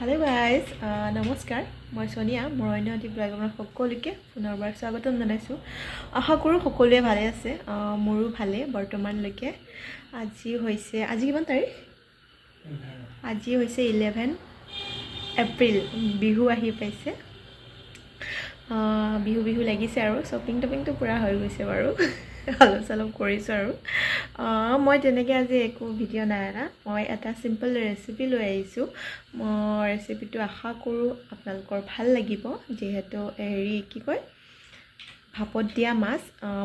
Hello guys, নমস্কাৰ মই সোনিয়া মোৰ অন্য এটি ব্লগৰ সকলোকে পুনৰবাৰ স্বাগতম জনাইছো আশা কৰো সকলোৱে ভালে আছে মোৰো ভালে বৰ্তমানলৈকে আজি কিমান তাৰিখ আজি হৈছে 11 এপ্ৰিল বিহু আহি পাইছে বিহু লাগিছে আৰু শপিং টপিংটো পুৰা হৈ গৈছে বাৰু অলপ কৰিছো আৰু মই তেনেকৈ আজি একো ভিডিঅ' নাই না মই এটা সিম্পল ৰেচিপি লৈ আহিছো মই ৰেচিপিটো আশা কৰো আপোনালোকৰ ভাল লাগিব যেহেতু হেৰি কি কয় ভাপত দিয়া মাছ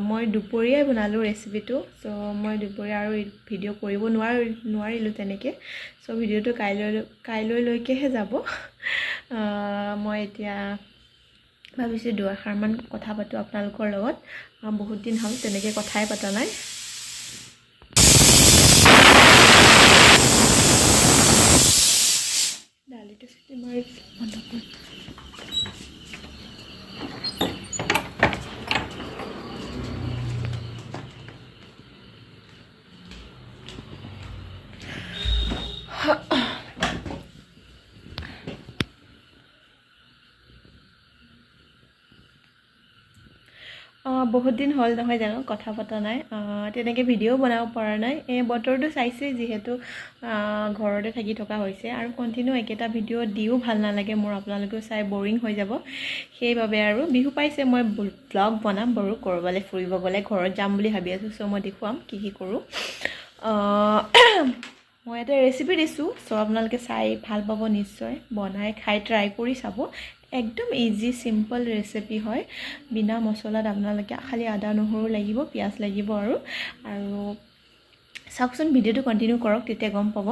মই দুপৰীয়াই বনালো ৰেচিপিটো সো মই দুপৰীয়া আৰু ভিডিঅ' কৰিব নোৱাৰিলো তেনেকৈ সো ভিডিঅ'টো কাইলৈলৈকেহে যাব মই এতিয়া ভাবিছো দুআষাৰমান কথা পাতো আপোনালোকৰ লগত বহুত দিন হ'ল তেনেকৈ কথাই পাতা নাই ডালিটো সিটি মাৰি বন্ধ কৰি বহুত দিন হল নহয় জানো কথা পতা নাই তেনেকৈ ভিডিঅ' বনাব পৰা নাই এই বতৰটো চাইছে যেহেতু ঘৰতে থাকি থকা হৈছে আৰু কন্টিনিউ একেটা ভিডিঅ' দিও ভাল নালাগে মোৰ আপোনালোকেও চাই বৰিং হৈ যাব সেইবাবে আৰু বিহু পাইছে মই ব্লগ বনাম বাৰু কৰবালে ফুৰিব গলে ঘৰত যাম বুলি ভাবি আছো সো মই দেখুৱাম কি কৰো মই এটা ৰেচিপি দিছো সো আপোনালোকে চাই ভাল পাব নিশ্চয় বনাই খাই ট্ৰাই কৰি চাব একদম ইজি সিম্পল ৰেচিপি হয় বিনা মছলাত আপোনালোকে খালি আদা নহৰু লাগিব পিয়াজ লাগিব আৰু চাওকচোন ভিডিঅ'টো কন্টিনিউ কৰক তেতিয়া গম পাব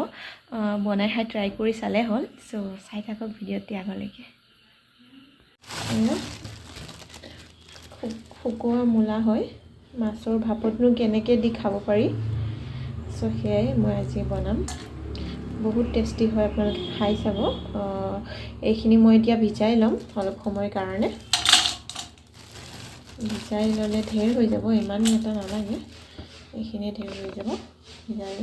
বনাই খাই ট্ৰাই কৰি চালে হ'ল সো চাই থাকক ভিডিঅ'টি আগলৈকে শুকোৱা মূলা হয় মাছৰ ভাপতনো কেনেকৈ দি খাব পাৰি সো সেয়াই মই আজি বনাম বহুত টেষ্টি হয় আপোনালোকে খাই চাব এইখিনি মই এতিয়া ভিজাই লম অলপ সময়ৰ কাৰণে ভিজাই ললে ঢেৰ হৈ যাব ইমান এটা নালাগে এইখিনি ঢেৰ হৈ যাব ভিজাই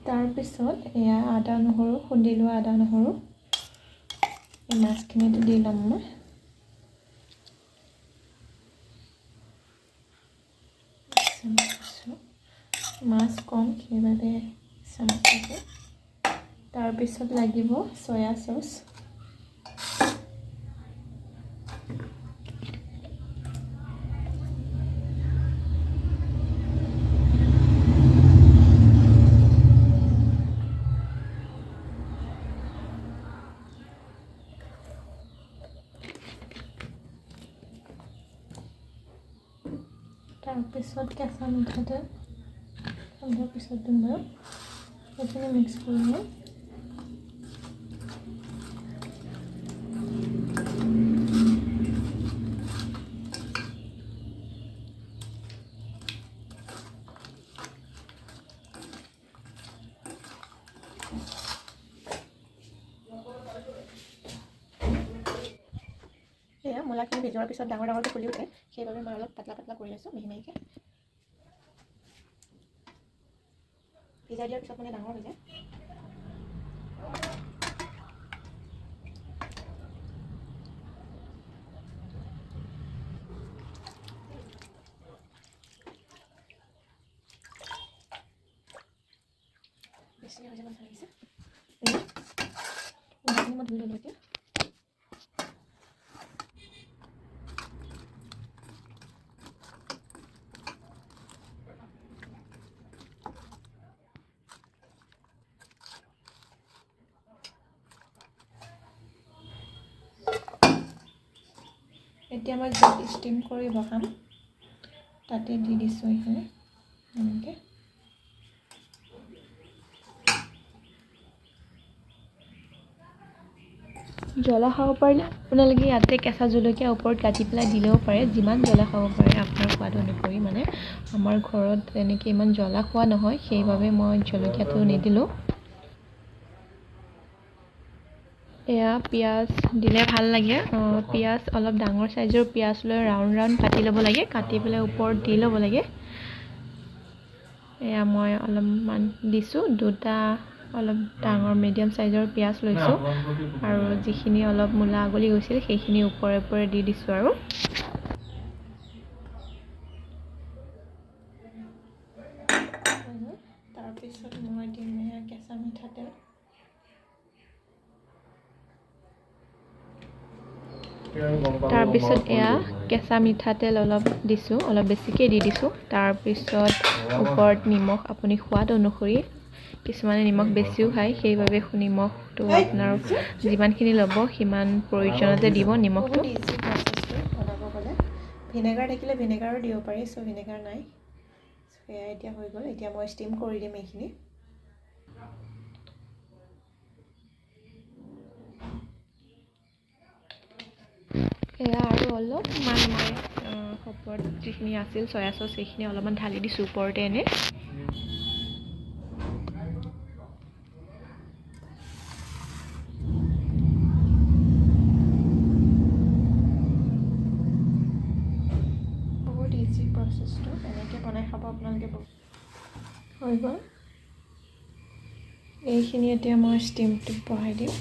তাৰ পিছত এয়া আদা নহৰু খুন্দি লোৱা আদা নহৰু এই মাছখিনিতে দি ল'ম মই মাছ কম সেইবাবে চামুচে তাৰ পিছত লাগিব সয়া সস তাৰপিছত কেঁচা মিঠাতেল তাৰ পিছত দিম বাৰু এইখিনি মিক্স কৰি লওঁ এয়া মূলাখিনি ভিজোৱাৰ পিছত ডাঙৰকৈ ফুলি উঠে সেইবাবে মই অলপ পাতলা কৰি লৈছোঁ মিহি ভিজাই দিয়াৰ পিছত মানে ডাঙৰ হৈ যায় বেছি হৈ যাব লাগিছে মই ধুই ল'লোঁ এতিয়া এতিয়া মই য'ত ষ্টিম কৰি বহাম তাতে দি দিছোঁ এইখিনি এনেকৈ জ্বলা খাব পাৰিলে আপোনালোকে ইয়াতে কেঁচা জলকীয়া ওপৰত কাটি পেলাই দিলেও পাৰে যিমান জ্বলা খাব পাৰে আপোনাৰ সোৱাদ অনুসৰি মানে আমাৰ ঘৰত তেনেকৈ ইমান জ্বলা খোৱা নহয় সেইবাবে মই জলকীয়াটো নিদিলোঁ এয়া পিঁয়াজ দিলে ভাল লাগে পিঁয়াজ অলপ ডাঙৰ সাইজৰ পিঁয়াজ লৈ ৰাউণ্ড ৰাউণ্ড কাটি ল'ব লাগে কাটি পেলাই ওপৰত দি ল'ব লাগে এয়া মই অলপমান দিছোঁ দুটা অলপ ডাঙৰ মিডিয়াম সাইজৰ পিঁয়াজ লৈছোঁ আৰু যিখিনি অলপ মূলা আগলি গৈছিল সেইখিনি ওপৰে ওপৰে দি দিছোঁ আৰু তাৰপিছত মই দিম এয়া কেঁচা মিঠাতেল তাৰপিছত এয়া কেঁচা মিঠাতেল অলপ দিছোঁ অলপ বেছিকৈ দি দিছোঁ তাৰপিছত ওপৰত নিমখ আপুনি সোৱাদ অনুসৰি কিছুমানে নিমখ বেছিও খায় সেইবাবে নিমখটো আপোনাৰ যিমানখিনি ল'ব সিমান পৰিমাণতে দিব নিমখটো বনাব গ'লে ভিনেগাৰ থাকিলে ভিনেগাৰো দিব পাৰি চ' ভিনেগাৰ নাই এয়া এতিয়া হৈ গ'ল এতিয়া মই ষ্টিম কৰি দিম এইখিনি এয়া আৰু অলপমান মই ওপৰত যিখিনি আছিল চয়া চচ সেইখিনি অলপমান ঢালি দিছোঁ ওপৰতে এনে বহুত ইজি প্ৰচেছটো এনেকৈ বনাই খাব আপোনালোকে হৈ গ'ল এইখিনি এতিয়া মই ষ্টিমটোত বহাই দিম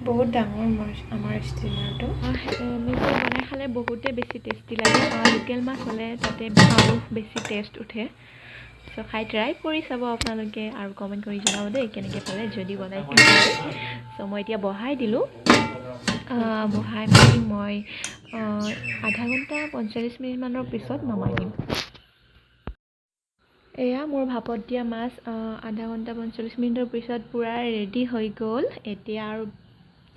বহুত ডাঙৰ আমাৰ ষ্টিমাৰটো এনেকৈ বনাই খালে বহুতে বেছি টেষ্টি লাগে লোকেল মাছ হ'লে তাতে আৰু বেছি টেষ্ট উঠে চ' খাই ট্ৰাই কৰি চাব আপোনালোকে আৰু কমেণ্ট কৰি জনাব দেই কেনেকৈ পালে যদি বনাই চ' মই এতিয়া বহাই দিলোঁ বহাই মেলি মই আধা ঘণ্টা 45 মিনিটমানৰ পিছত নমাই দিম এয়া মোৰ ভাপত দিয়া মাছ আধা ঘণ্টা 45 মিনিটৰ পিছত পূৰা ৰেডি হৈ গ'ল এতিয়া আৰু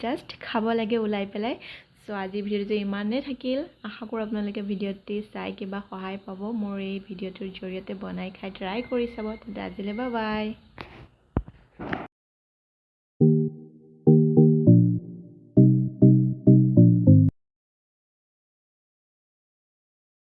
জাষ্ট খাব লাগে ওলাই পেলাই চ' আজি ভিডিঅ'টো ইমানেই থাকিল আশা কৰোঁ আপোনালোকে ভিডিঅ'টি চাই কিবা সহায় পাব মোৰ এই ভিডিঅ'টোৰ জৰিয়তে বনাই খাই ট্ৰাই কৰি চাব তেন্তে আজিলৈ বাই বাই